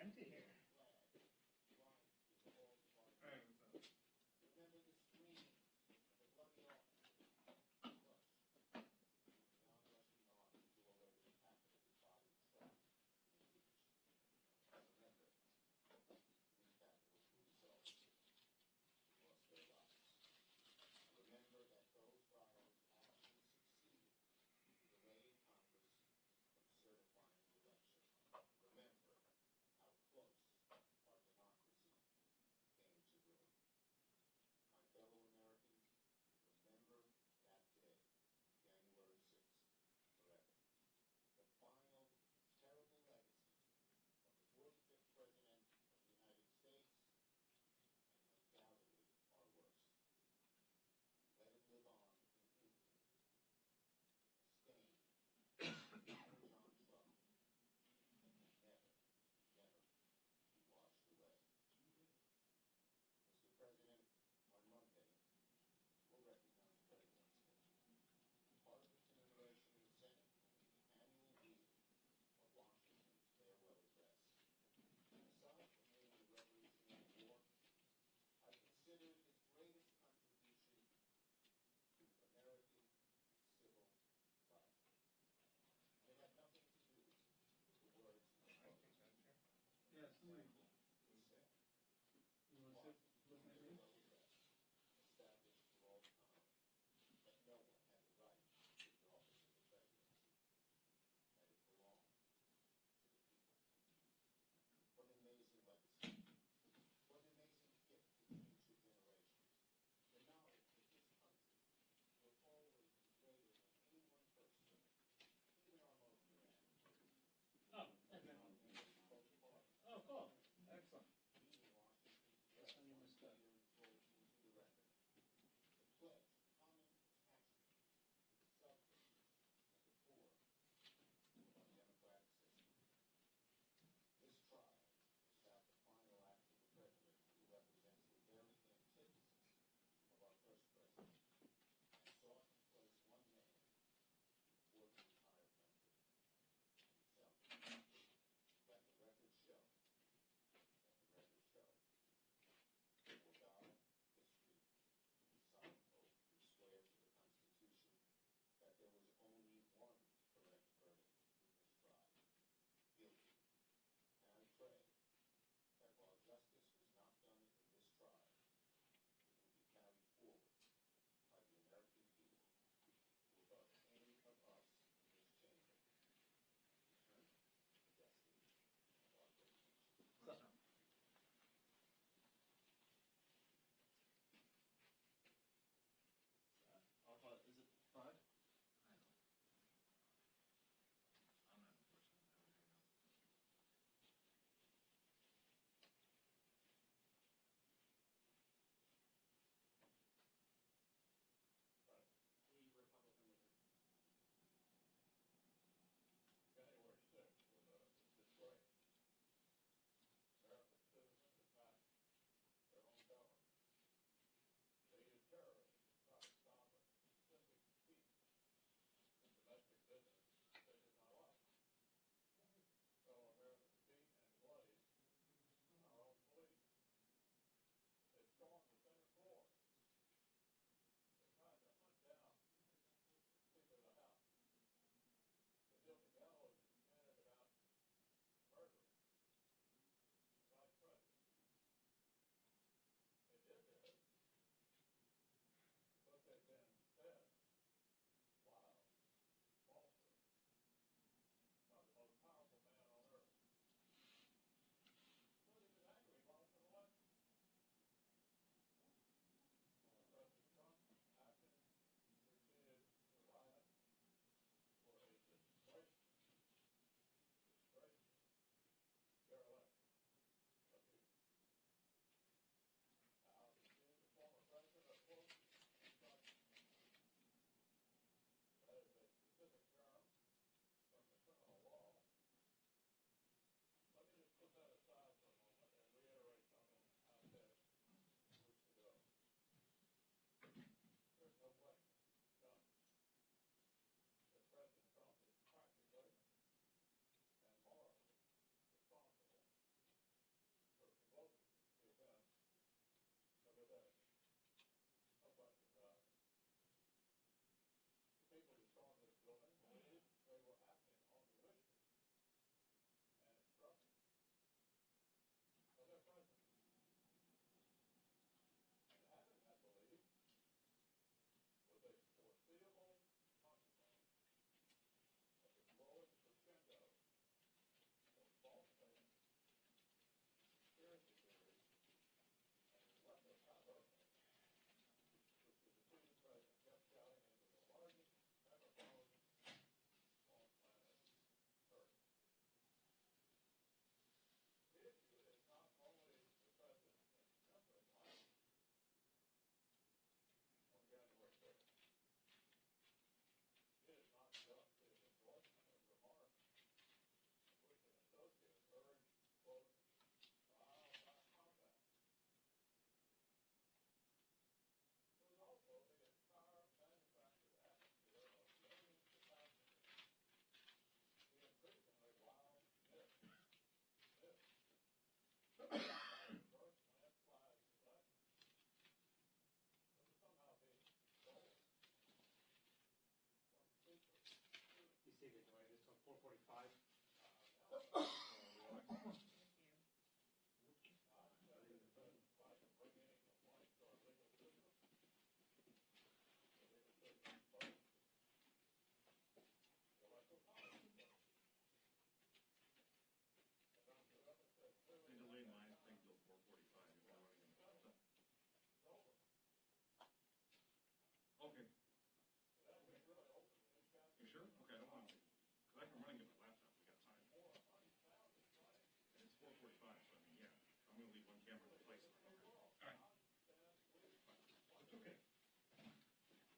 empty here. Hey, what's up? Remember the screams, the bloody arms, crush, the onrushing arms who already captured the body trapped in the beach. Remember, three capitals who results lost their lives. Remember that those riots actually succeeded in delaying Congress from certifying the election. Remember how close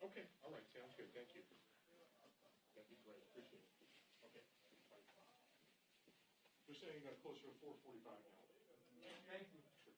Okay, all right, sounds good, thank you. That'd be great, appreciate it. Okay. We're saying you got closer to 4:45 now. Thank you. Sure.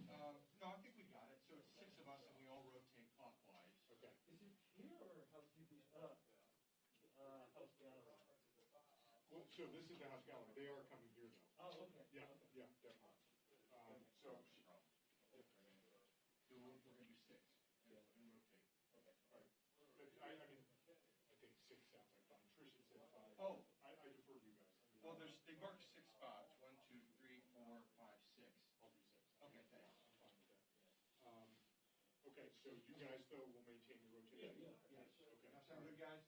No, I think we got it. So it's 6 of us and we all rotate clockwise. Okay. Is it here or housekeeping? House gallery. Well, so this is the house gallery. They are coming here, though. Oh, okay. Yeah, Okay. yeah, definitely. So, So we're going to do 6 and rotate. Okay. all right. But I mean, I think 6 sounds like fine. Tricia said 5. Oh. I defer to you guys. I mean, Well, they marked 6 spots. 1, 2, 3, 4, 5, 6. I'll do 6. Okay, thanks. I'm fine with that. Okay, so you guys, though, will maintain your rotation? Yeah. Yes. Okay. That sound good, guys?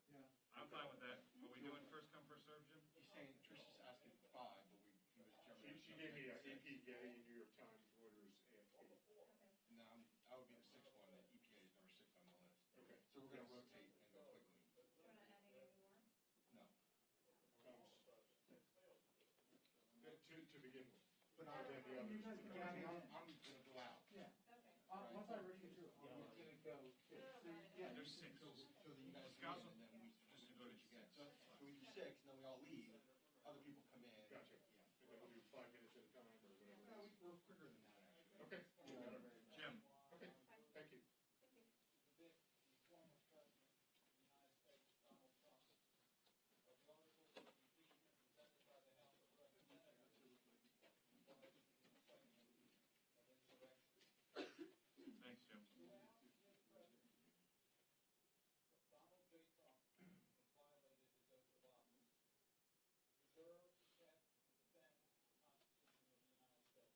Yeah. I'm fine with that. Are we doing first come, first served, Jim? He's saying Tricia's asking for 5, but he was jumping. She gave me AP, Getty, New York Times, Reuters, AFP. No, I would be the 6th one. The EPA is number 6 on the list. Okay. So we're going to rotate and go quickly. We're not adding any more? No. To begin with. But And then the You others. guys can I'm get going to go out. Yeah. Okay. Once I rotate through, Yeah. I'm gonna go. Yeah, There's 6. So that you guys Scouts can, and then we just just go to do it again. 6. So we do 6, and then we all leave. Other people come in. Gotcha. Yeah. And then we'll do 5 minutes at a time or whatever. No, we're quicker than that, actually. Okay. Jim, Okay, thank you. Thank you. The former president of the United States, Donald Trump, of the articles of impeachment presented by the House of Representatives was the second of insurrection. thanks, Jim. Throughout his presidency, Donald J. Trump has violated his oath of office, preserve, protect, and defend the Constitution of the United States.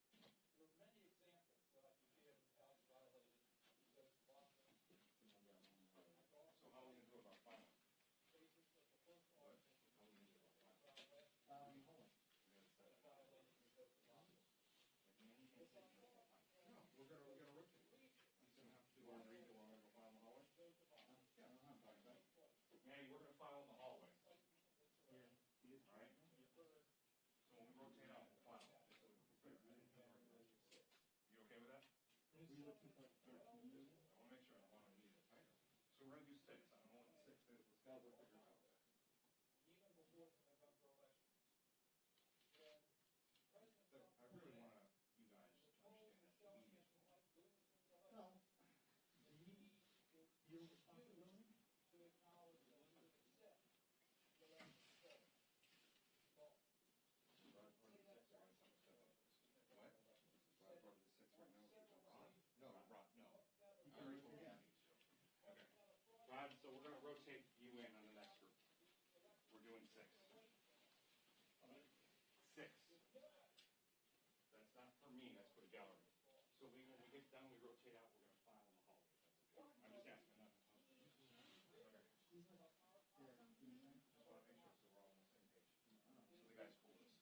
There are many examples that I could give of how he violated his oath of office. So how are we going to do about filing? Basis of the first article, How are we going to do about filing? Hold on. violating his oath of office. No, we're going to rotate. He's going to have to do one read, and we're going to go file in the hallway? Yeah, I'm not talking about it. Manny, we're gonna file in the hallway, Yeah. all right? So when we rotate out, we'll file. You okay with that? We looking for 13. I wanna make sure I wanna leave it tighter. So we're gonna do 6. I don't know what the 6 is. Let's go figure it out. Even before the November elections. When President But Trump I really want you guys to understand that the media is No. Your responsibility? to acknowledge that he was upset the election result. What? No, Rob, no. I already told Gabby. Okay. Rod, so we're gonna rotate you in on the next group. We're doing 6. 6. That's not for me, that's for the gallery. So when we get done, we rotate out, we're gonna file in the hallway. I'm just asking that. Okay. He's like, there. Just wanna make sure so we're all on the same page. So the guy's cool with this.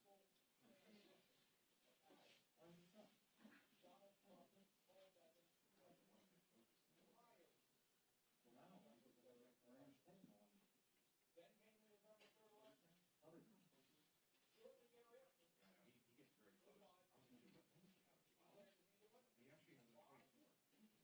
Why is this up? Donald Trump told that in prior Wow, I was like, I understand all. Then came the November 3rd election. Other. Shortly thereafter, Yeah, no, he gets very close. I was going to do what? he declared to be the winner. He actually has a 24.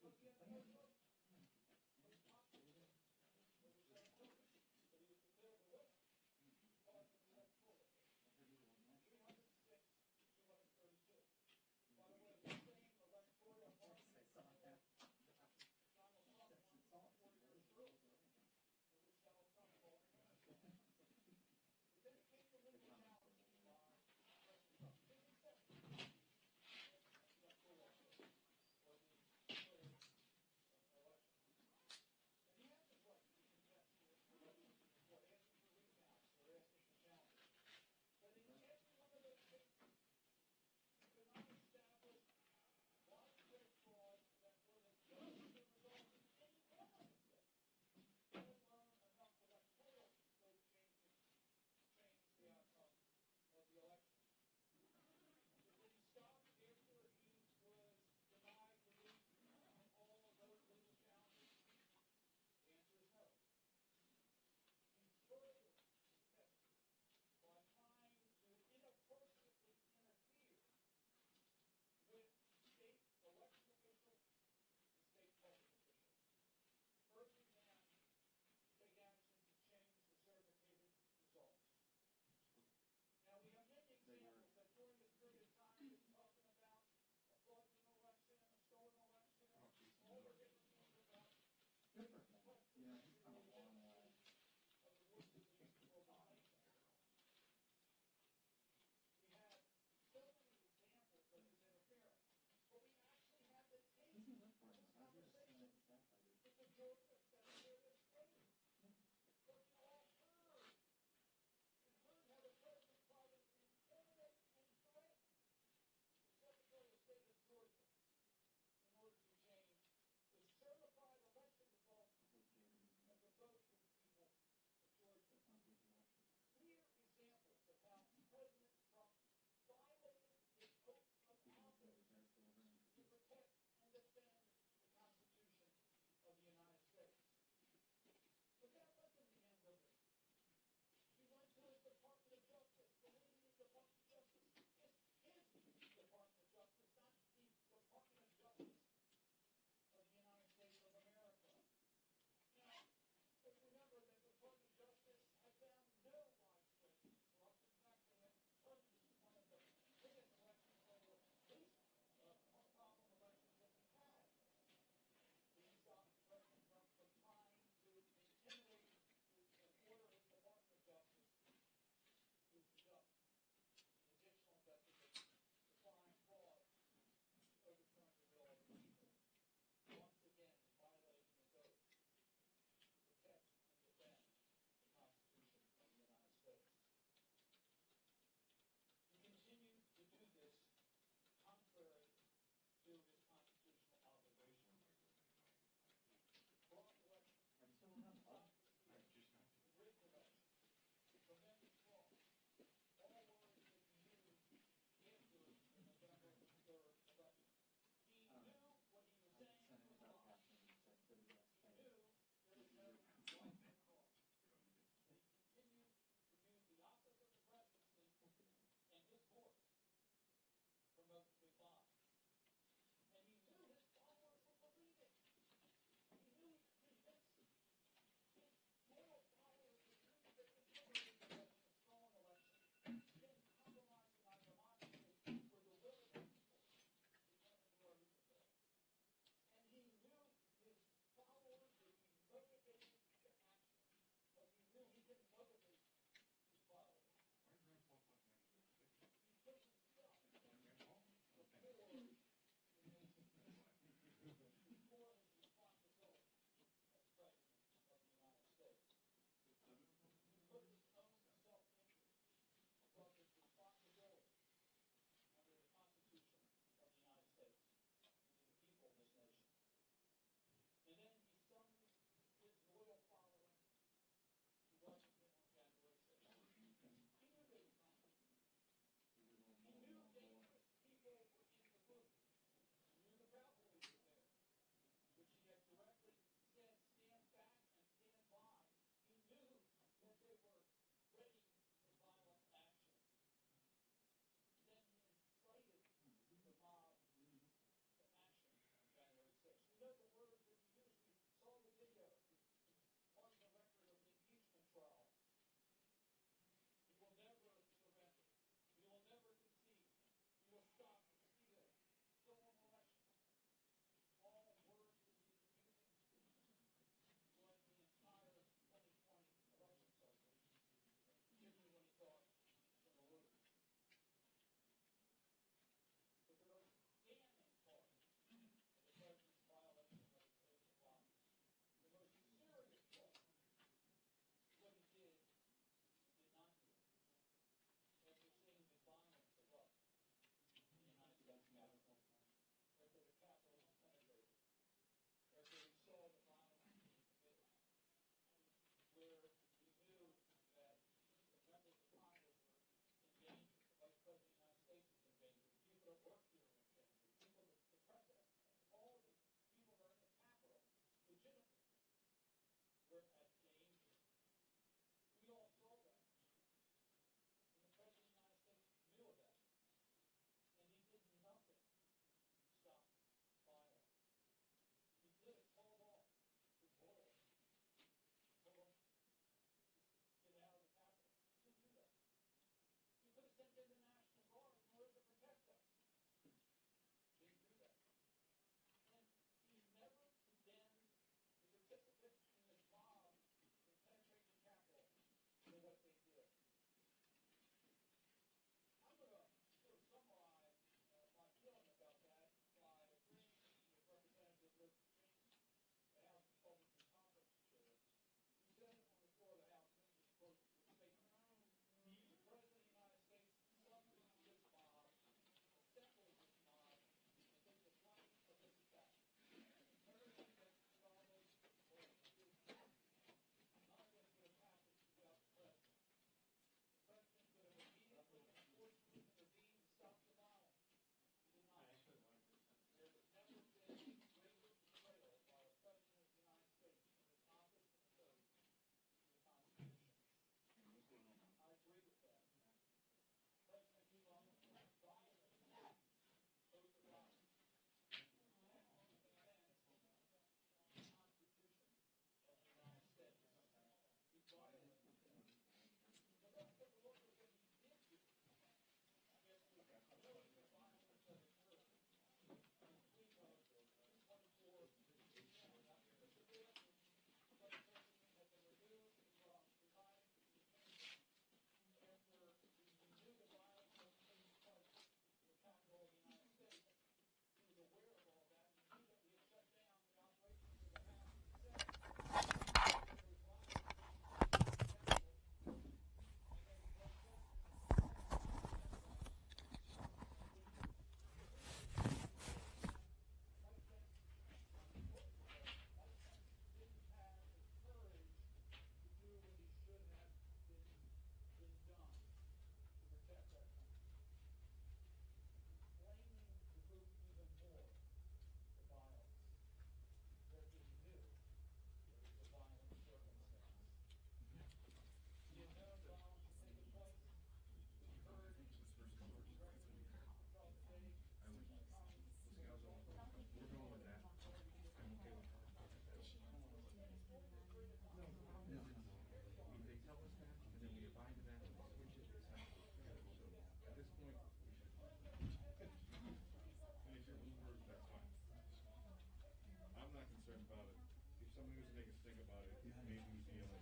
think about it, it made me feel like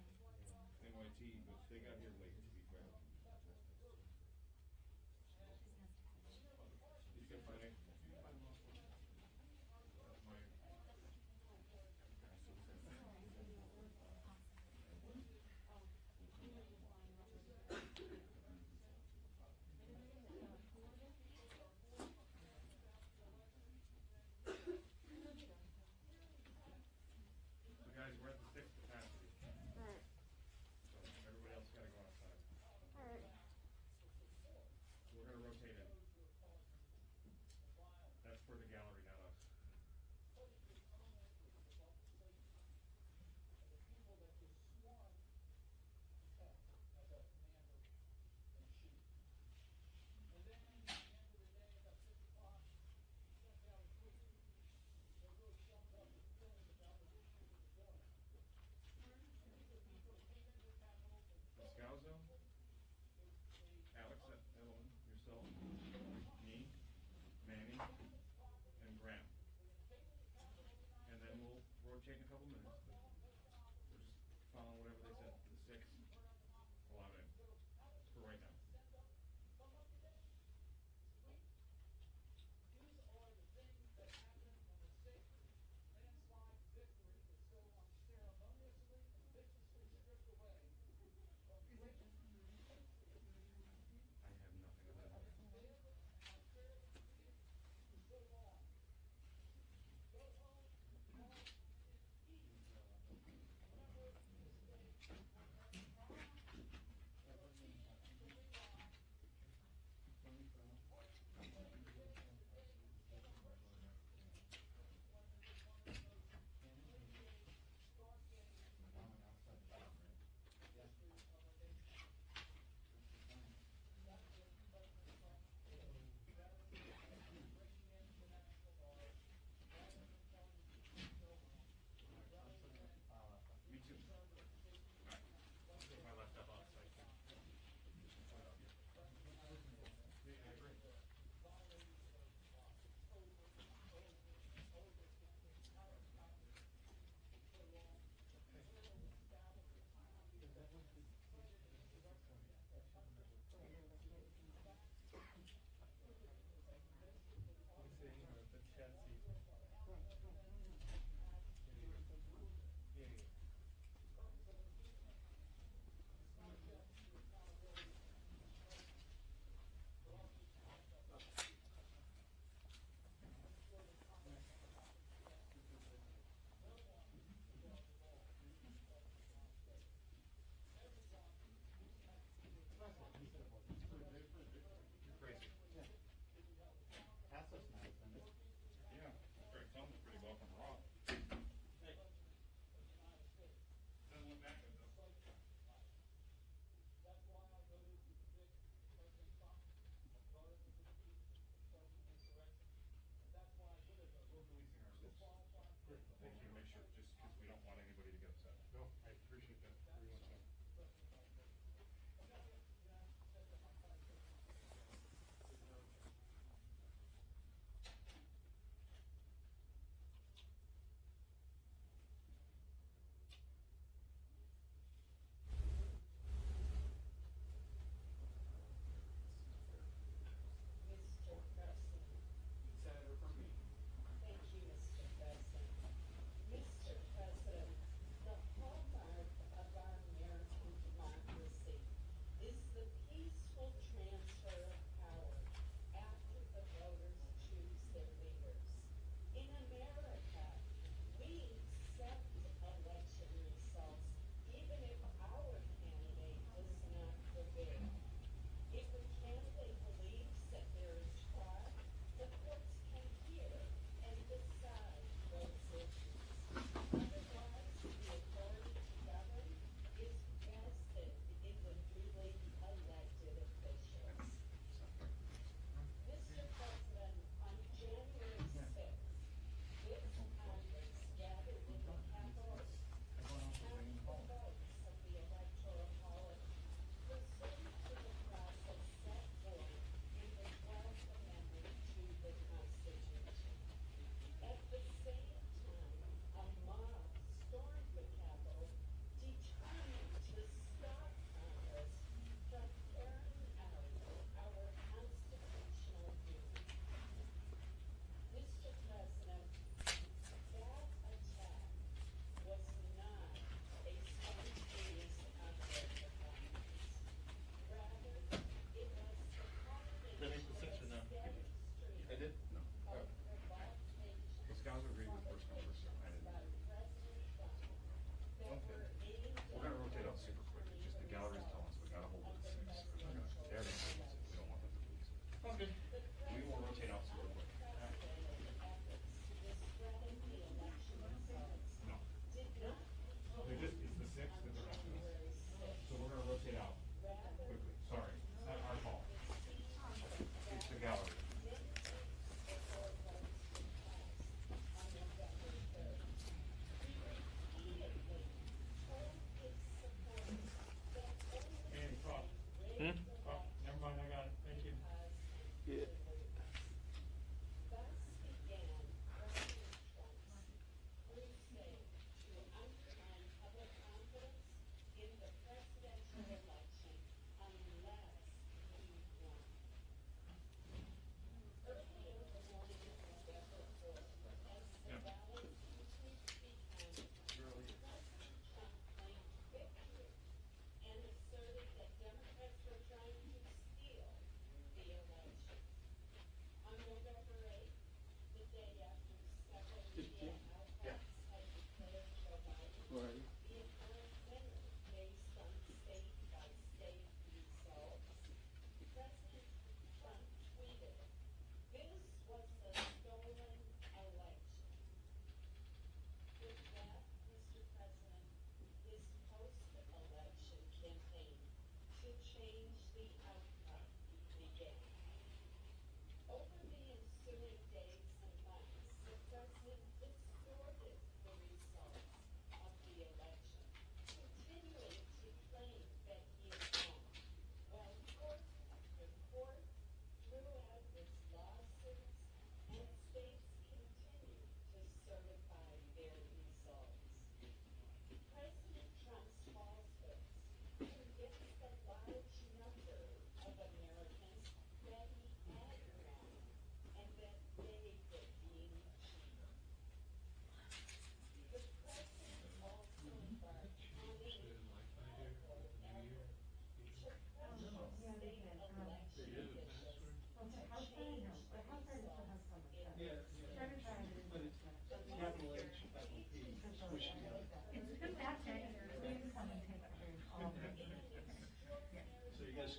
NYT, but they got here late, to be fair. You can find it. That's my. So guys, we're at the 6th capacity. So everybody else gotta go outside. So we're gonna rotate it. That's for the gallery, not us. Scalzo, Alex, Evelyn, yourself, me, Manny, and Graham. And then we'll rotate in a couple minutes, but we're just following whatever they said for the 6th. Allow it for right now. I have nothing of that.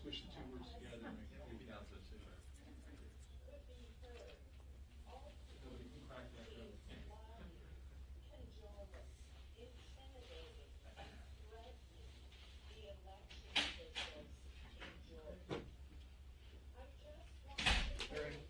squish the two words together and make it. Maybe that's it too. Nobody can crack that code. Eric?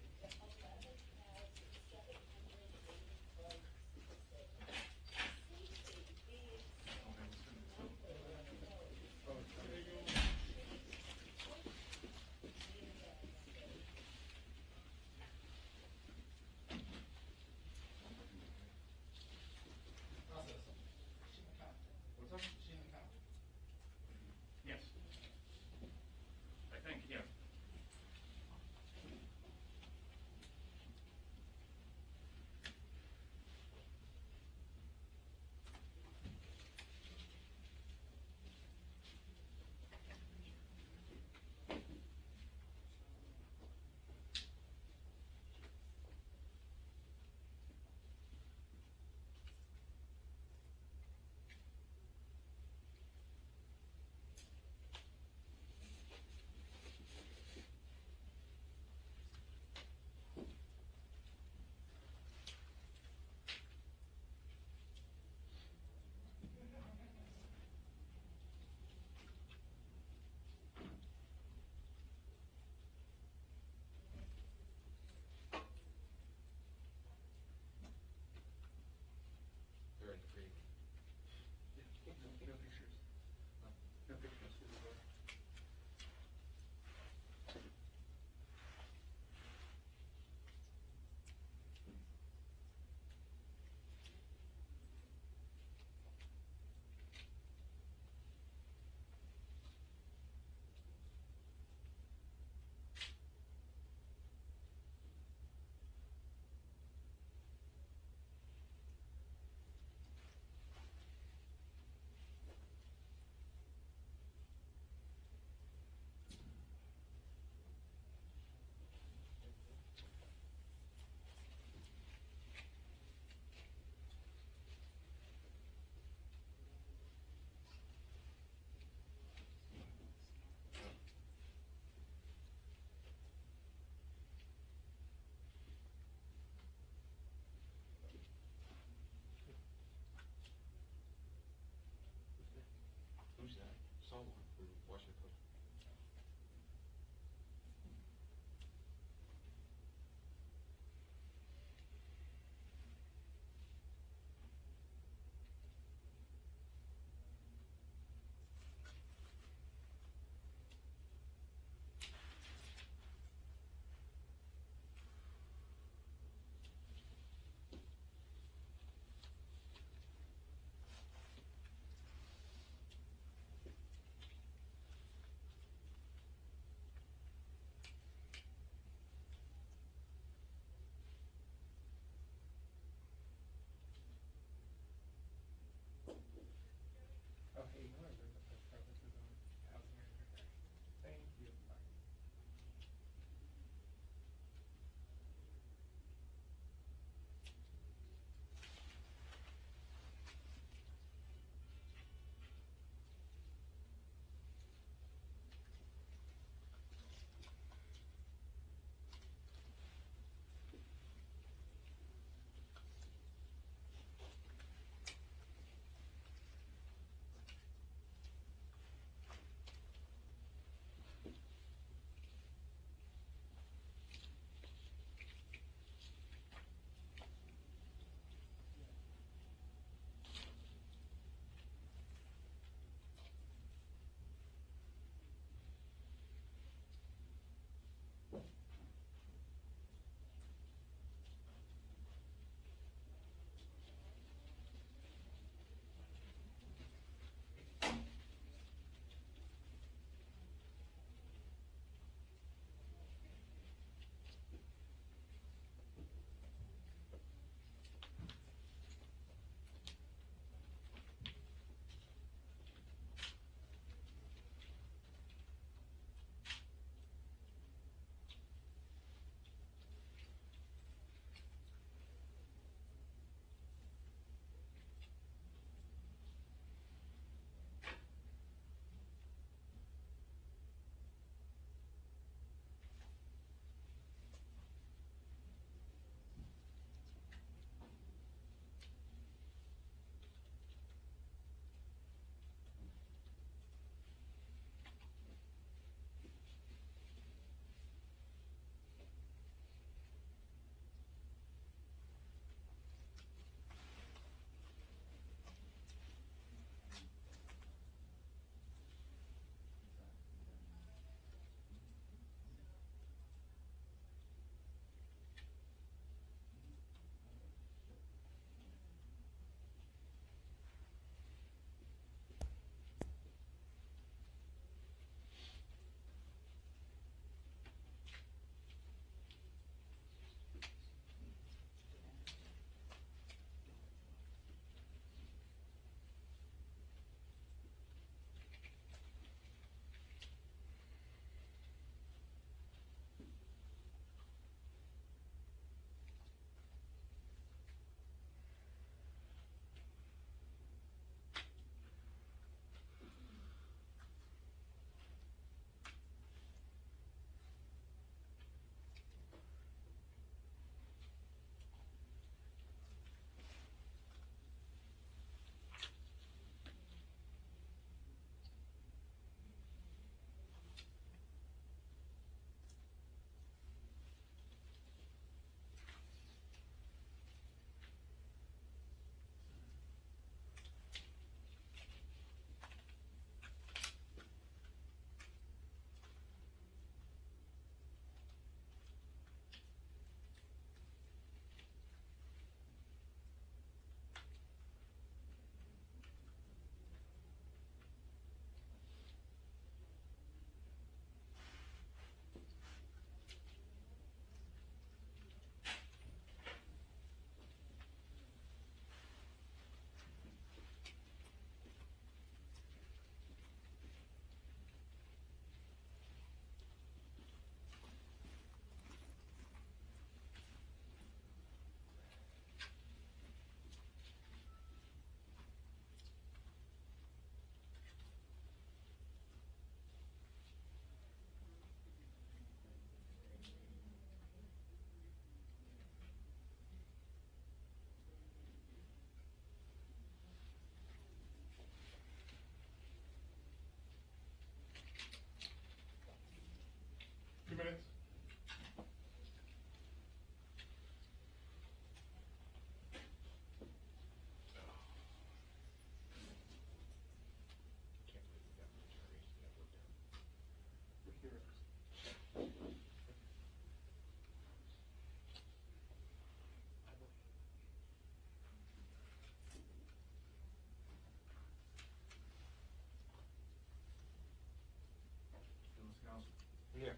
Council, Yeah.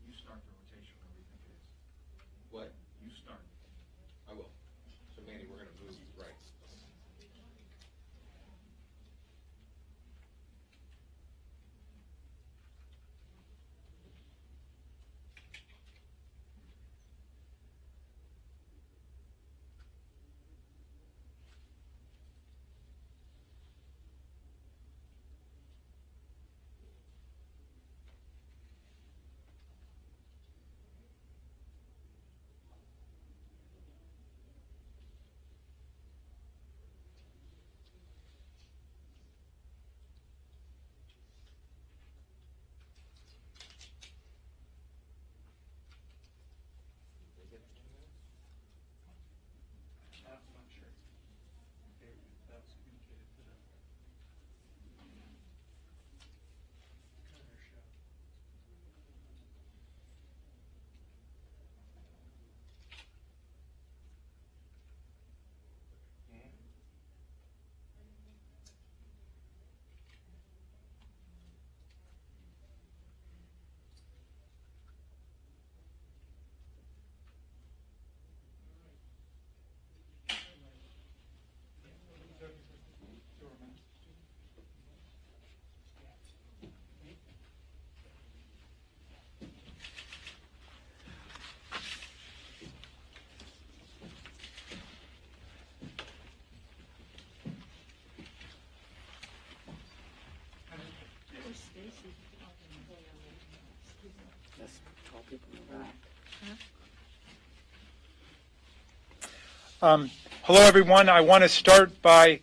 you start the rotation whenever you think it is. What? You start. I will. So Manny, we're gonna move right. I'm not sure. That was communicated to them. Kind of their show. Hello, everyone. I want to start by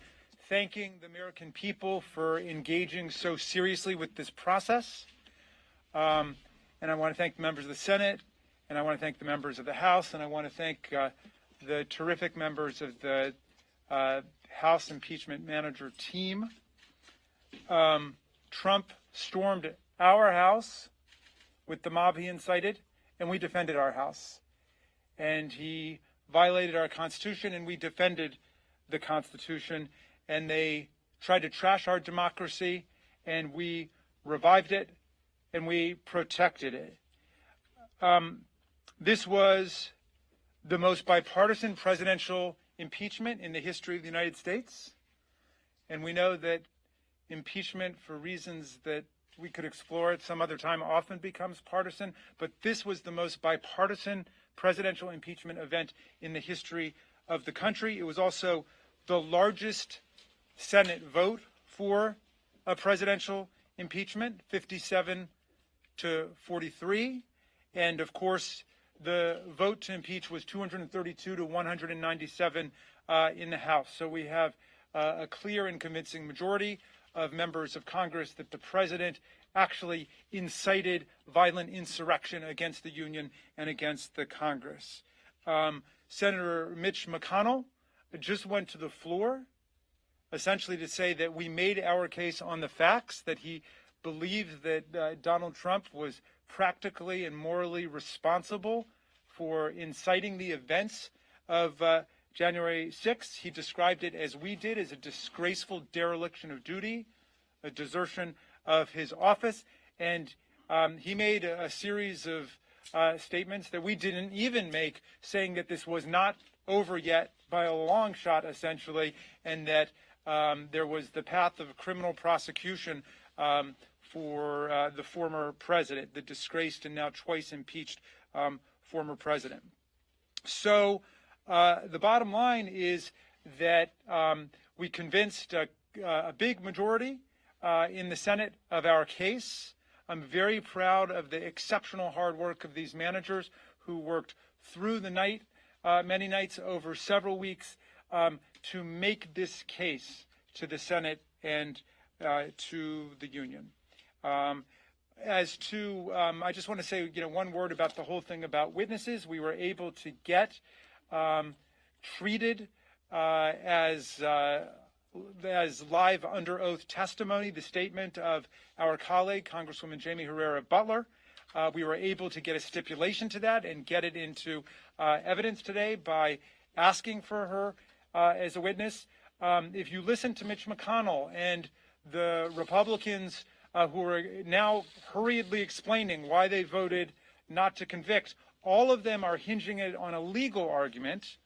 thanking the American people for engaging so seriously with this process. And I want to thank the members of the Senate, and I want to thank the members of the House, and I want to thank the terrific members of the House impeachment manager team. Trump stormed our house with the mob he incited, and we defended our house. And he violated our Constitution, and we defended the Constitution. And they tried to trash our democracy, and we revived it, and we protected it. This was the most bipartisan presidential impeachment in the history of the United States. And we know that impeachment, for reasons that we could explore at some other time, often becomes partisan. But this was the most bipartisan presidential impeachment event in the history of the country. It was also the largest Senate vote for a presidential impeachment, 57 to 43. And of course, the vote to impeach was 232 to 197 in the House. So we have a clear and convincing majority of members of Congress that the president actually incited violent insurrection against the Union and against the Congress. Senator Mitch McConnell just went to the floor essentially to say that we made our case on the facts, that he believed that Donald Trump was practically and morally responsible for inciting the events of January 6th. He described it, as we did, as a disgraceful dereliction of duty, a desertion of his office. And he made a series of statements that we didn't even make, saying that this was not over yet by a long shot, essentially, and that there was the path of criminal prosecution for the former president, the disgraced and now twice impeached former president. So the bottom line is that we convinced a big majority in the Senate of our case. I'm very proud of the exceptional hard work of these managers who worked through the night, many nights over several weeks, to make this case to the Senate and to the Union. As to, I just want to say, one word about the whole thing about witnesses. We were able to get treated as live under oath testimony, the statement of our colleague, Congresswoman Jamie Herrera Butler. We were able to get a stipulation to that and get it into evidence today by asking for her as a witness. If you listen to Mitch McConnell and the Republicans who are now hurriedly explaining why they voted not to convict, all of them are hinging it on a legal argument,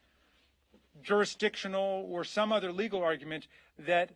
jurisdictional or some other legal argument that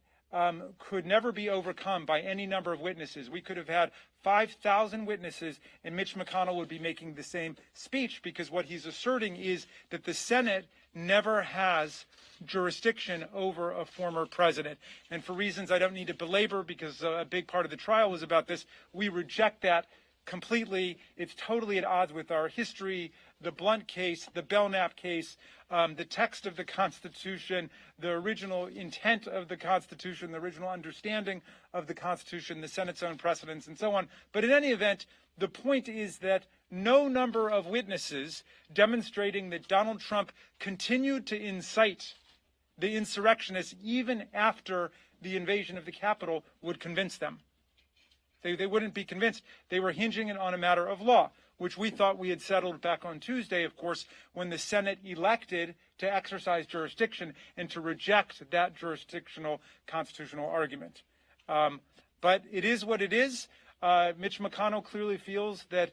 could never be overcome by any number of witnesses. We could have had 5,000 witnesses and Mitch McConnell would be making the same speech, because what he's asserting is that the Senate never has jurisdiction over a former president. And for reasons I don't need to belabor, because a big part of the trial was about this, we reject that completely. It's totally at odds with our history, the Blunt case, the Belknap case, the text of the Constitution, the original intent of the Constitution, the original understanding of the Constitution, the Senate's own precedents, and so on. But in any event, the point is that no number of witnesses demonstrating that Donald Trump continued to incite the insurrectionists even after the invasion of the Capitol would convince them. They wouldn't be convinced. They were hinging it on a matter of law, which we thought we had settled back on Tuesday, of course, when the Senate elected to exercise jurisdiction and to reject that jurisdictional constitutional argument. But it is what it is. Mitch McConnell clearly feels that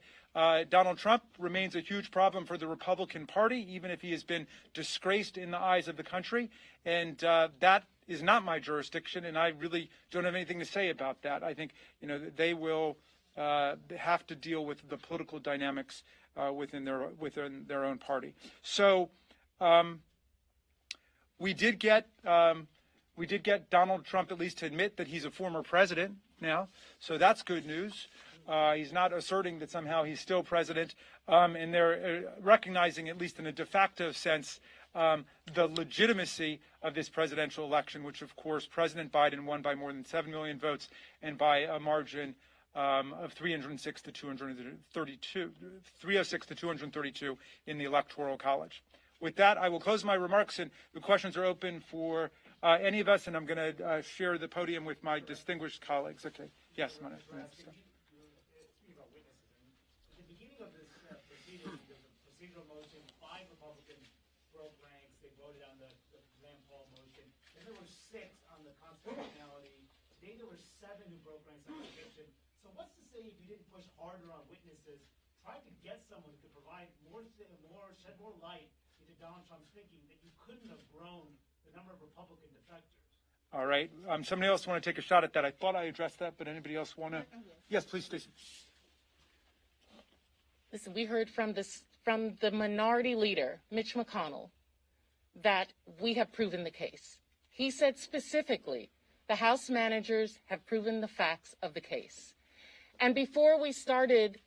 Donald Trump remains a huge problem for the Republican Party, even if he has been disgraced in the eyes of the country. And that is not my jurisdiction, and I really don't have anything to say about that. I think, they will have to deal with the political dynamics within their own party. So we did get Donald Trump at least to admit that he's a former president now. So that's good news. He's not asserting that somehow he's still president, and they're recognizing, at least in a de facto sense, the legitimacy of this presidential election, which, of course, President Biden won by more than 7 million votes and by a margin of 306 to 232 in the Electoral College. With that, I will close my remarks, and the questions are open for any of us, and I'm going to share the podium with my distinguished colleagues. Okay. Yes, Mona. Speaking about witnesses, at the beginning of this proceeding, there was a procedural motion. 5 Republicans broke ranks. They voted on the Rand Paul motion. Then there were 6 on the constitutionality. Today there were 7 who broke ranks on conviction. So what's to say if you didn't push harder on witnesses, try to get someone who could provide shed more light into Donald Trump's thinking, that you couldn't have grown the number of Republican defectors? All right. Somebody else want to take a shot at that? I thought I addressed that, but anybody else want to? Yes, please, Stacey. Listen, we heard from the minority leader, Mitch McConnell, that we have proven the case. He said specifically, the House managers have proven the facts of the case. And before we started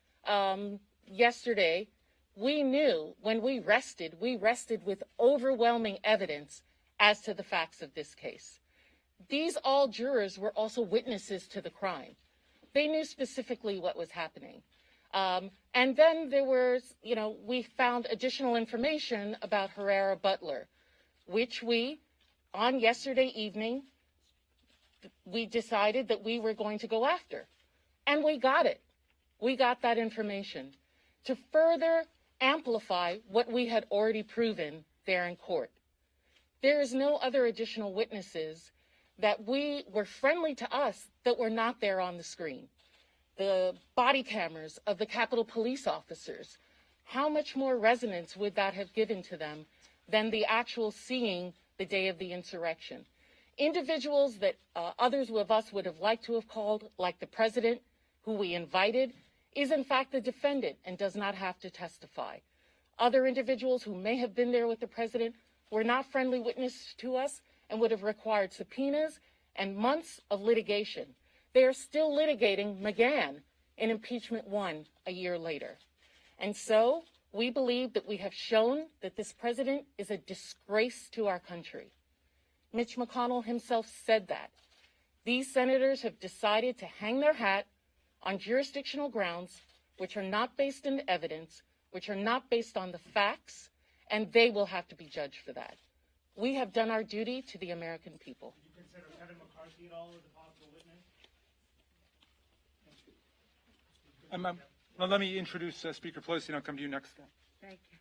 yesterday, we knew when we rested with overwhelming evidence as to the facts of this case. These all jurors were also witnesses to the crime. They knew specifically what was happening. And then there was, we found additional information about Herrera Butler, which we, on yesterday evening, we decided that we were going to go after. And we got it. We got that information to further amplify what we had already proven there in court. There is no other additional witnesses that were friendly to us that were not there on the screen. The body cameras of the Capitol police officers, how much more resonance would that have given to them than the actual seeing the day of the insurrection? Individuals that others of us would have liked to have called, like the president, who we invited, is in fact the defendant and does not have to testify. Other individuals who may have been there with the president were not friendly witnesses to us and would have required subpoenas and months of litigation. They are still litigating McGahn in Impeachment 1 a year later. And so we believe that we have shown that this president is a disgrace to our country. Mitch McConnell himself said that. These senators have decided to hang their hat on jurisdictional grounds which are not based in evidence, which are not based on the facts, and they will have to be judged for that. We have done our duty to the American people. Did you consider Kevin McCarthy at all as a possible witness? Well, let me introduce Speaker Pelosi, and I'll come to you next. Thank you.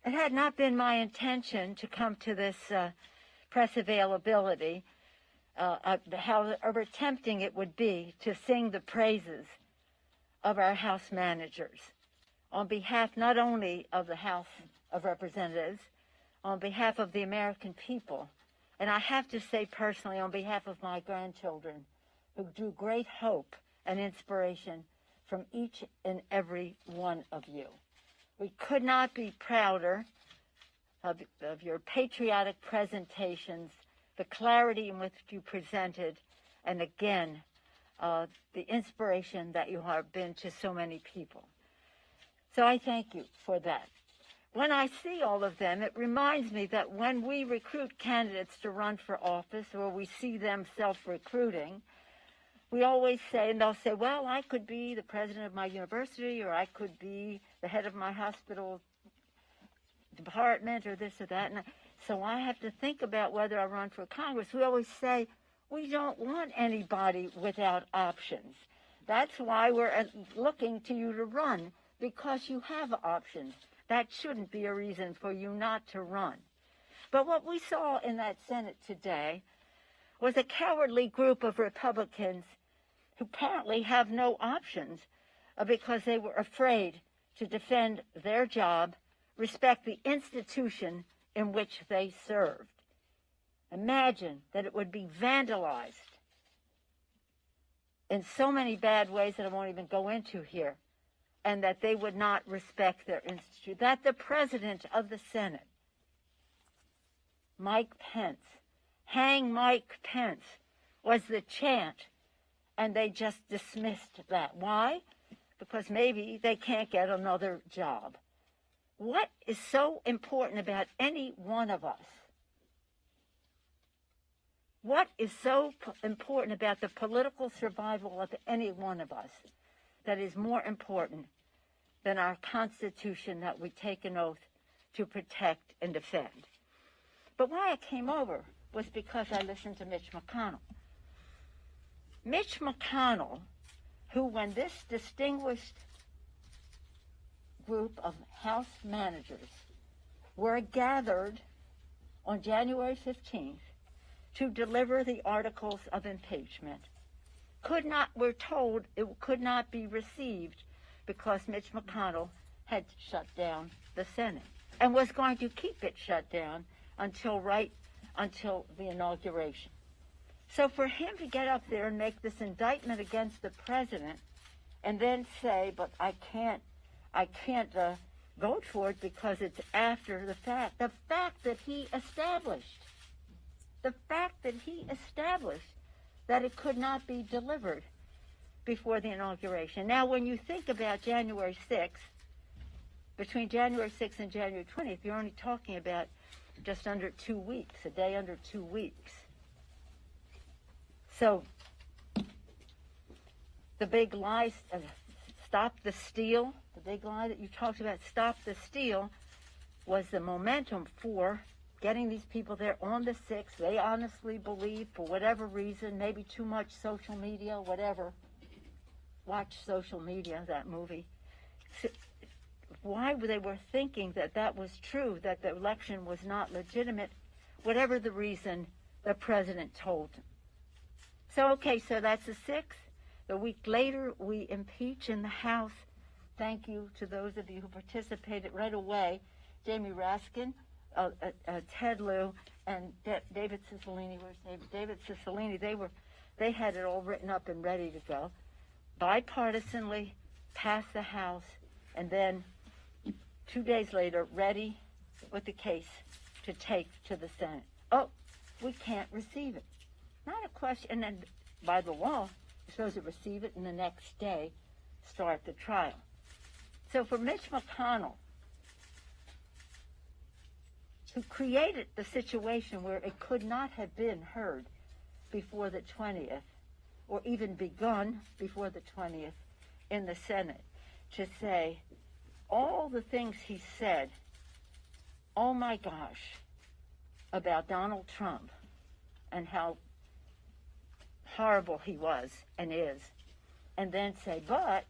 It had not been my intention to come to this press availability. however tempting it would be to sing the praises of our House managers on behalf not only of the House of Representatives, on behalf of the American people, and I have to say personally on behalf of my grandchildren, who drew great hope and inspiration from each and every one of you. We could not be prouder of your patriotic presentations, the clarity in which you presented, and again, the inspiration that you have been to so many people. So I thank you for that. When I see all of them, it reminds me that when we recruit candidates to run for office, or we see them self-recruiting, we always say, and they'll say, well, I could be the president of my university, or I could be the head of my hospital department, or this or that. And so I have to think about whether I run for Congress. We always say, we don't want anybody without options. That's why we're looking to you to run, because you have options. That shouldn't be a reason for you not to run. But what we saw in that Senate today was a cowardly group of Republicans who apparently have no options because they were afraid to defend their job, respect the institution in which they served. Imagine that it would be vandalized in so many bad ways that I won't even go into here, and that they would not respect their institute. That the president of the Senate, Mike Pence, hang Mike Pence, was the chant, and they just dismissed that. Why? Because maybe they can't get another job. What is so important about any one of us? What is so important about the political survival of any one of us that is more important than our Constitution that we take an oath to protect and defend? But why I came over was because I listened to Mitch McConnell. Mitch McConnell, who, when this distinguished group of House managers were gathered on January 15th to deliver the articles of impeachment, we're told it could not be received because Mitch McConnell had shut down the Senate and was going to keep it shut down until the inauguration. So for him to get up there and make this indictment against the president and then say, but I can't vote for it because it's after the fact that he established that it could not be delivered before the inauguration. Now, when you think about January 6th, between January 6th and January 20th, you're only talking about just under 2 weeks, a day under 2 weeks. So the big lie, stop the steal, the big lie that you talked about, stop the steal, was the momentum for getting these people there on the 6th. They honestly believe, for whatever reason, maybe too much social media, whatever. Watch Social Media, that movie. So why they were thinking that that was true, that the election was not legitimate, whatever the reason the president told them. So, okay, so that's the 6th. The week later, we impeach in the House. Thank you to those of you who participated right away. Jamie Raskin, Ted Lieu, and David Cicilline. Where's David Cicilline? They had it all written up and ready to go. Bipartisanly passed the House, and then 2 days later, ready with the case to take to the Senate. Oh, we can't receive it. Not a question. And then by the law, you're supposed to receive it and the next day start the trial. So for Mitch McConnell, who created the situation where it could not have been heard before the 20th, or even begun before the 20th in the Senate, to say all the things he said, oh my gosh, about Donald Trump and how horrible he was and is, and then say, but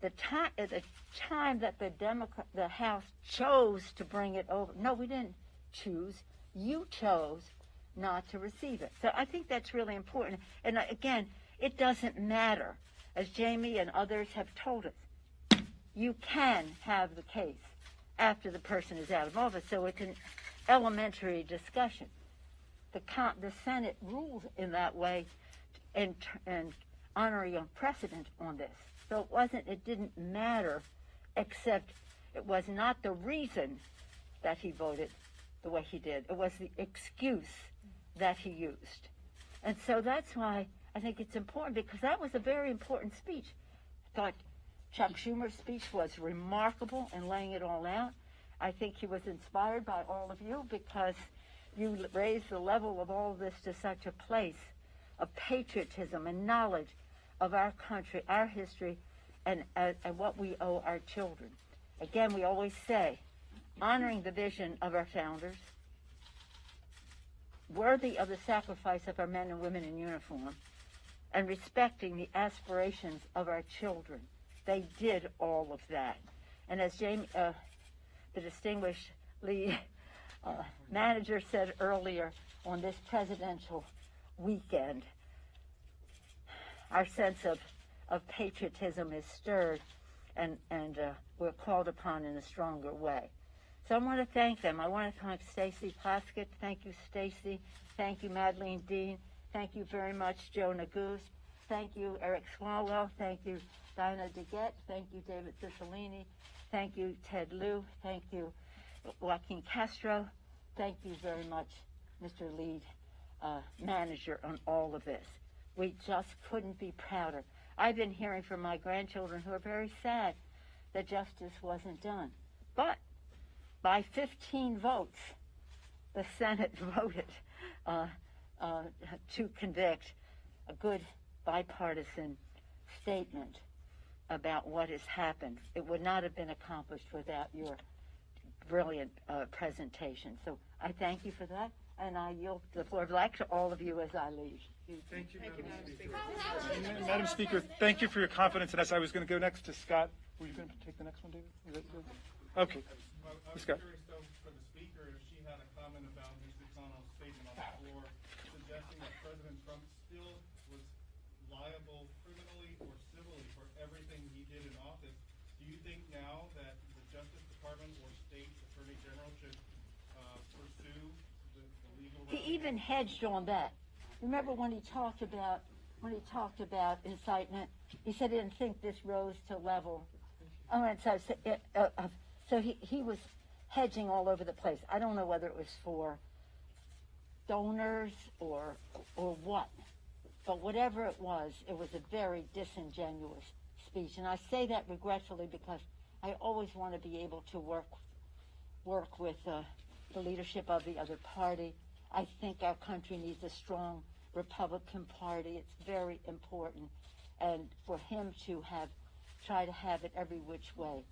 the time that the House chose to bring it over, no, we didn't choose. You chose not to receive it. So I think that's really important. And again, it doesn't matter. As Jamie and others have told us, you can have the case after the person is out of office. So it's an elementary discussion. The Senate rules in that way and honoring a precedent on this. So it didn't matter, except it was not the reason that he voted the way he did. It was the excuse that he used. And so that's why I think it's important, because that was a very important speech. I thought Chuck Schumer's speech was remarkable in laying it all out. I think he was inspired by all of you, because you raised the level of all of this to such a place of patriotism and knowledge of our country, our history, and what we owe our children. Again, we always say, honoring the vision of our founders, worthy of the sacrifice of our men and women in uniform, and respecting the aspirations of our children. They did all of that. And as Jamie, the distinguished lead manager said earlier, on this presidential weekend, our sense of patriotism is stirred, and we're called upon in a stronger way. So I want to thank them. I want to thank Stacy Plaskett. Thank you, Stacy. Thank you, Madeline Dean. Thank you very much, Joe Naguse. Thank you, Eric Swalwell. Thank you, Diana DeGette. Thank you, David Cicilline. Thank you, Ted Lieu. Thank you, Joaquin Castro. Thank you very much, Mr. Lead Manager, on all of this. We just couldn't be prouder. I've been hearing from my grandchildren who are very sad that justice wasn't done. But by 15 votes, the Senate voted to convict, a good bipartisan statement about what has happened. It would not have been accomplished without your brilliant presentation. So I thank you for that, and I yield the floor back to all of you as I leave. Thank you, Madam Speaker. Madam Speaker, thank you for your confidence in us. I was going to go next to Scott. Were you going to take the next one, David? Is that good? Okay. I was Scott. curious, though, for the speaker, if she had a comment about Mr. McConnell's statement on the floor, suggesting that President Trump still was liable criminally or civilly for everything he did in office. Do you think now that the Justice Department or State Attorney General should pursue the legal route? He even hedged on that. Remember when he talked about incitement, he said he didn't think this rose to level. Oh, and so he was hedging all over the place. I don't know whether it was for donors or what, but whatever it was a very disingenuous speech. And I say that regretfully, because I always want to be able to work with the leadership of the other party. I think our country needs a strong Republican Party. It's very important, and for him to try to have it every which way.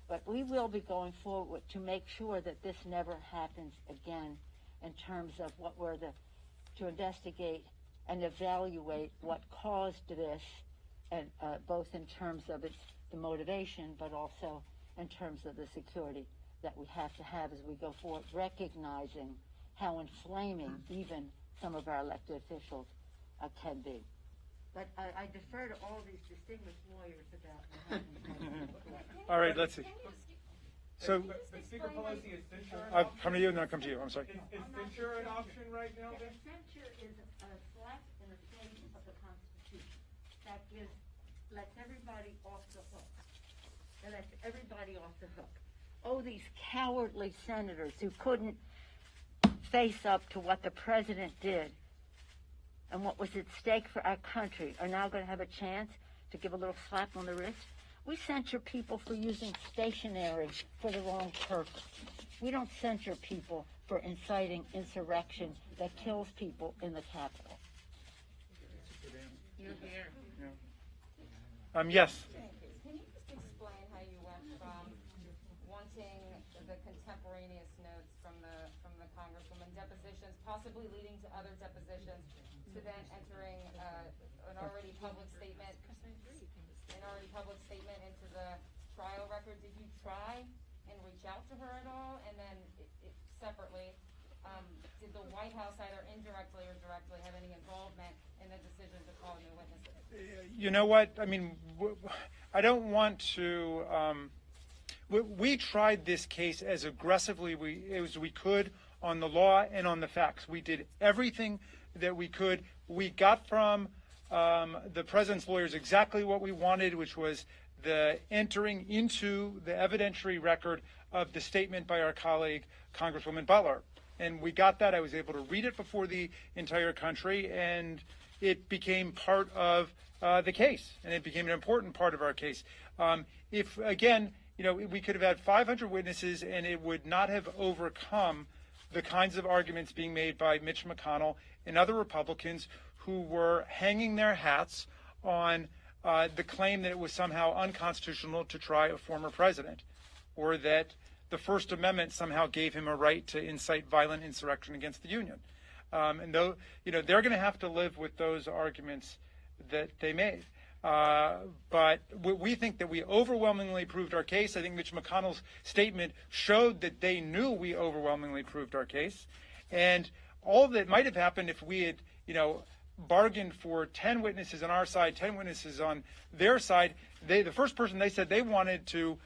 But we will be going forward to make sure that this never happens again, in terms of to investigate and evaluate what caused this, and both in terms of the motivation, but also in terms of the security that we have to have as we go forward, recognizing how inflaming even some of our elected officials can be. But I defer to all these distinguished lawyers about. All right, let's see. So, But Speaker Pelosi, is censure I'll come to you and then I'll come to you. I'm sorry. Is censure an option right now, then? Censure is a slap in the face of the Constitution that lets everybody off the hook. That lets everybody off the hook. Oh, these cowardly senators who couldn't face up to what the president did and what was at stake for our country are now going to have a chance to give a little slap on the wrist. We censure people for using stationery for the wrong purpose. We don't censure people for inciting insurrection that kills people in the Capitol. You're here. Yes. Can you just explain how you went from wanting the contemporaneous notes from the Congresswoman depositions, possibly leading to other depositions, to then entering an already public statement into the trial record? Did you try and reach out to her at all? And then separately, did the White House either indirectly or directly have any involvement in the decision to call new witnesses? You know what? I mean, I don't want to. We tried this case as aggressively as we could on the law and on the facts. We did everything that we could. We got from the president's lawyers exactly what we wanted, which was the entering into the evidentiary record of the statement by our colleague, Congresswoman Butler. And we got that. I was able to read it before the entire country, and it became part of the case, and it became an important part of our case. If, again, we could have had 500 witnesses, and it would not have overcome the kinds of arguments being made by Mitch McConnell and other Republicans who were hanging their hats on the claim that it was somehow unconstitutional to try a former president, or that the First Amendment somehow gave him a right to incite violent insurrection against the Union. And though, they're going to have to live with those arguments that they made. But we think that we overwhelmingly proved our case. I think Mitch McConnell's statement showed that they knew we overwhelmingly proved our case. And all that might have happened if we had, bargained for 10 witnesses on our side, 10 witnesses on their side. The first person they said they wanted to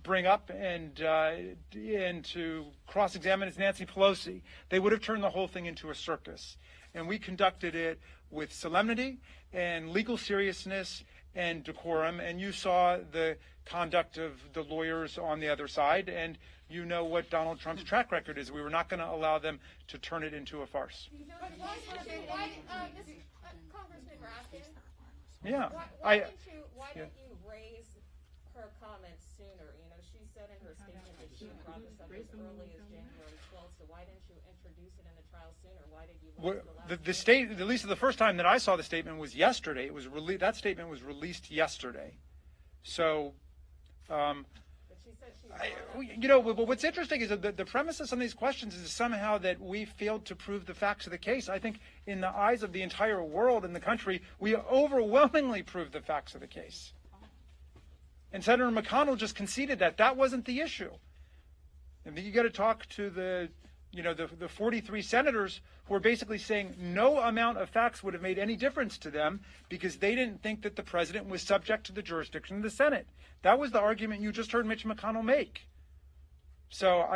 bring up and to cross-examine is Nancy Pelosi. They would have turned the whole thing into a circus. And we conducted it with solemnity and legal seriousness and decorum. And you saw the conduct of the lawyers on the other side, and you know what Donald Trump's track record is. We were not going to allow them to turn it into a farce. Congressman Raskin? Yeah. Why didn't you raise her comments sooner? She said in her statement that she brought this up as early as January 12th, so why didn't you introduce it in the trial sooner? Why did you wait until the state, at least the first time that I saw the statement was yesterday. It was that statement was released yesterday. So, but what's interesting is that the premise of some of these questions is somehow that we failed to prove the facts of the case. I think in the eyes of the entire world and the country, we overwhelmingly proved the facts of the case. And Senator McConnell just conceded that wasn't the issue. And then you got to talk to the 43 senators who are basically saying no amount of facts would have made any difference to them because they didn't think that the president was subject to the jurisdiction of the Senate. That was the argument you just heard Mitch McConnell make. So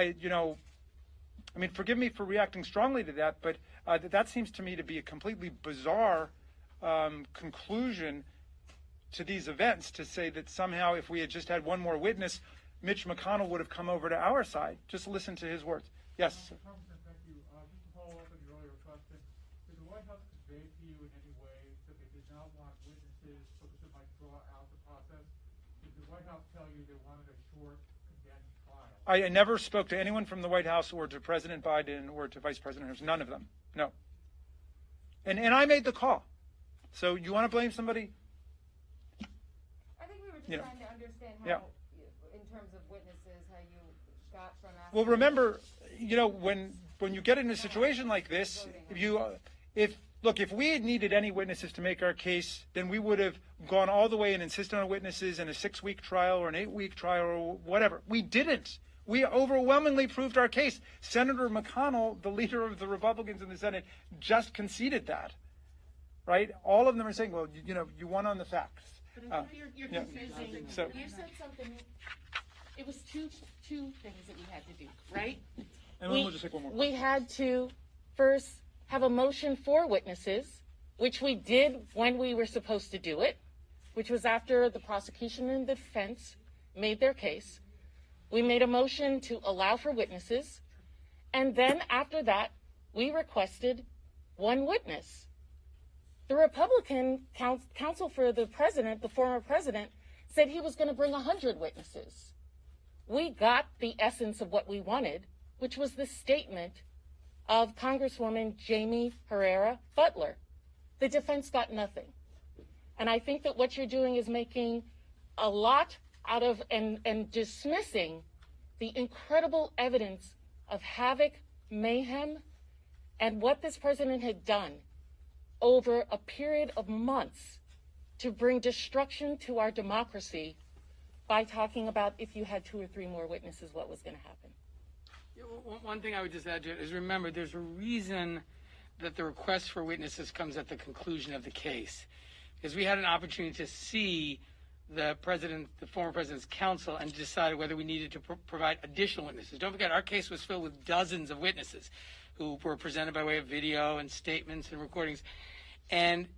forgive me for reacting strongly to that, but that seems to me to be a completely bizarre conclusion to these events, to say that somehow if we had just had one more witness, Mitch McConnell would have come over to our side. Just listen to his words. Yes. Congressman, thank you. Just to follow up on your earlier question, did the White House convey to you in any way that they did not want witnesses because it might draw out the process? Did the White House tell you they wanted a short, condensed trial? I never spoke to anyone from the White House or to President Biden or to Vice President Harris. None of them. No. And I made the call. So you want to blame somebody? I think we were just trying to understand how, in terms of witnesses, how you got from asking. Well, remember, when you get in a situation like this, if we had needed any witnesses to make our case, then we would have gone all the way and insisted on witnesses in a 6-week trial or an 8-week trial or whatever. We didn't. We overwhelmingly proved our case. Senator McConnell, the leader of the Republicans in the Senate, just conceded that, right? All of them are saying, well, you won on the facts. But you're confusing. So, you said something. It was two things that we had to do, right? And we'll just take one more. We had to first have a motion for witnesses, which we did when we were supposed to do it, which was after the prosecution and the defense made their case. We made a motion to allow for witnesses, and then after that, we requested one witness. The Republican counsel for the president, the former president, said he was going to bring 100 witnesses. We got the essence of what we wanted, which was the statement of Congresswoman Jamie Herrera Butler. The defense got nothing. And I think that what you're doing is making a lot out of and dismissing the incredible evidence of havoc, mayhem, and what this president had done over a period of months to bring destruction to our democracy by talking about if you had 2 or 3 more witnesses, what was going to happen. One thing I would just add to it is remember there's a reason that the request for witnesses comes at the conclusion of the case, because we had an opportunity to see the former president's counsel, and decided whether we needed to provide additional witnesses. Don't forget, our case was filled with dozens of witnesses who were presented by way of video and statements and recordings. And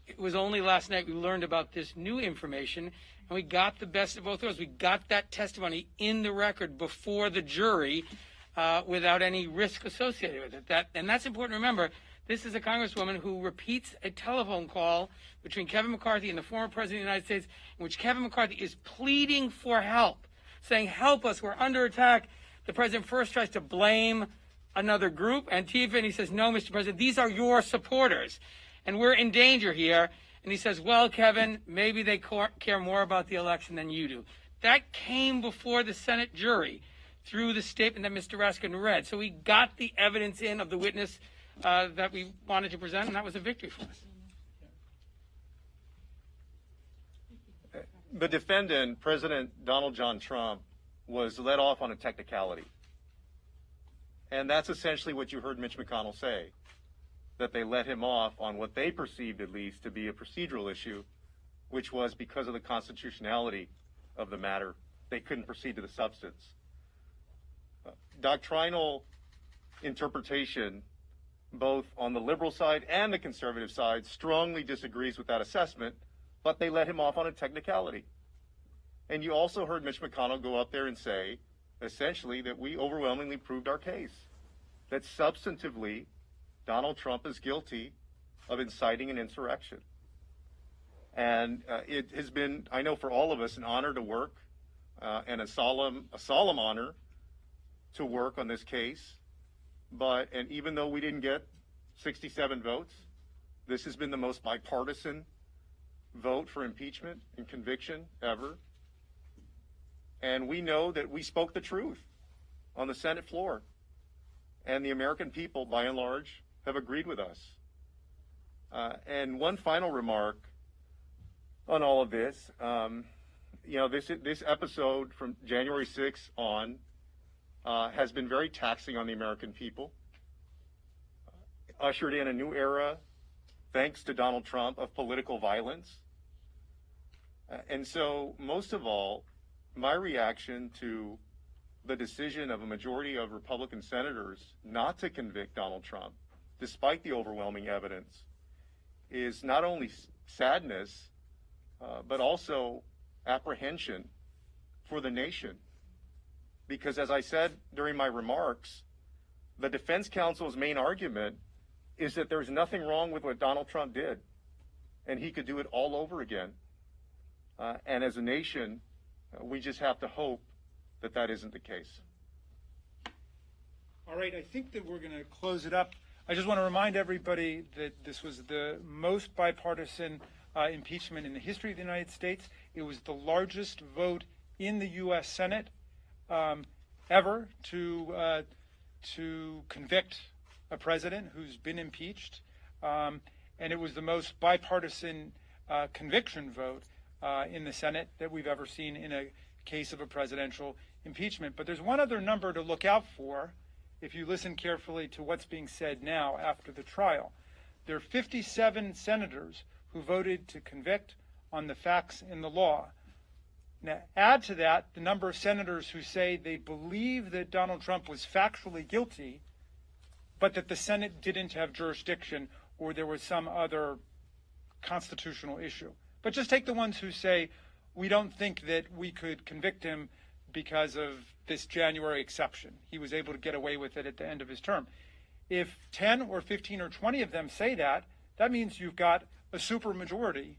it was only last night we learned about this new information, and we got the best of both worlds. We got that testimony in the record before the jury without any risk associated with it. And that's important to remember. This is a congresswoman who repeats a telephone call between Kevin McCarthy and the former president of the United States, in which Kevin McCarthy is pleading for help, saying, help us, we're under attack. The president first tries to blame another group, Antifa, and he says, no, Mr. President, these are your supporters, and we're in danger here. And he says, well, Kevin, maybe they care more about the election than you do. That came before the Senate jury through the statement that Mr. Raskin read. So we got the evidence in of the witness that we wanted to present, and that was a victory for us. The defendant, President Donald John Trump, was let off on a technicality. And that's essentially what you heard Mitch McConnell say, that they let him off on what they perceived, at least, to be a procedural issue, which was because of the constitutionality of the matter, they couldn't proceed to the substance. Doctrinal interpretation, both on the liberal side and the conservative side, strongly disagrees with that assessment, but they let him off on a technicality. And you also heard Mitch McConnell go up there and say, essentially, that we overwhelmingly proved our case, that substantively Donald Trump is guilty of inciting an insurrection. And it has been, I know for all of us, an honor to work and a solemn honor to work on this case. And even though we didn't get 67 votes, this has been the most bipartisan vote for impeachment and conviction ever. And we know that we spoke the truth on the Senate floor. And the American people, by and large, have agreed with us. And one final remark on all of this. This episode from January 6th on has been very taxing on the American people. Ushered in a new era, thanks to Donald Trump, of political violence. And so, most of all, my reaction to the decision of a majority of Republican senators not to convict Donald Trump, despite the overwhelming evidence, is not only sadness, but also apprehension for the nation. Because as I said during my remarks, the defense counsel's main argument is that there's nothing wrong with what Donald Trump did, and he could do it all over again. And as a nation, we just have to hope that that isn't the case. All right, I think that we're going to close it up. I just want to remind everybody that this was the most bipartisan impeachment in the history of the United States. It was the largest vote in the U.S. Senate ever to convict a president who's been impeached. And it was the most bipartisan conviction vote in the Senate that we've ever seen in a case of a presidential impeachment. But there's one other number to look out for if you listen carefully to what's being said now after the trial. There are 57 senators who voted to convict on the facts in the law. Now, add to that the number of senators who say they believe that Donald Trump was factually guilty, but that the Senate didn't have jurisdiction or there was some other constitutional issue. But just take the ones who say, we don't think that we could convict him because of this January exception. He was able to get away with it at the end of his term. If 10 or 15 or 20 of them say that, that means you've got a supermajority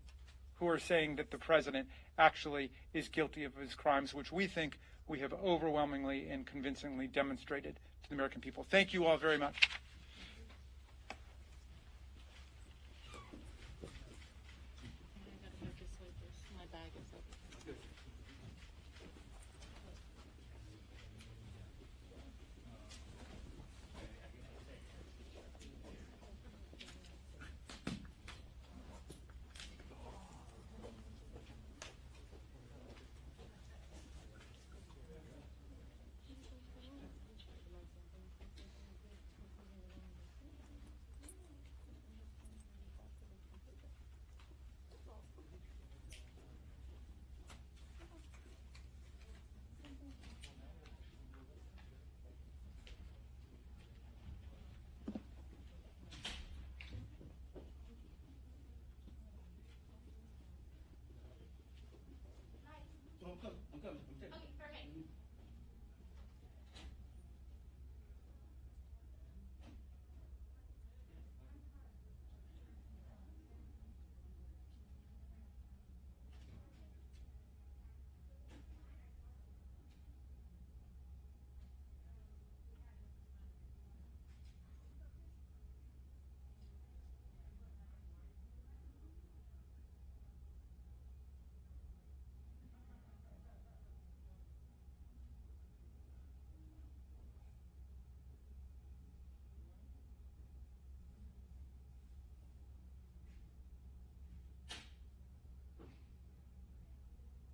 who are saying that the president actually is guilty of his crimes, which we think we have overwhelmingly and convincingly demonstrated to the American people. Thank you all very much.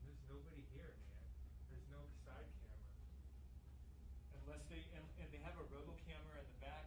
There's nobody here, man. There's no side camera. Unless they, and they have a robo camera in the back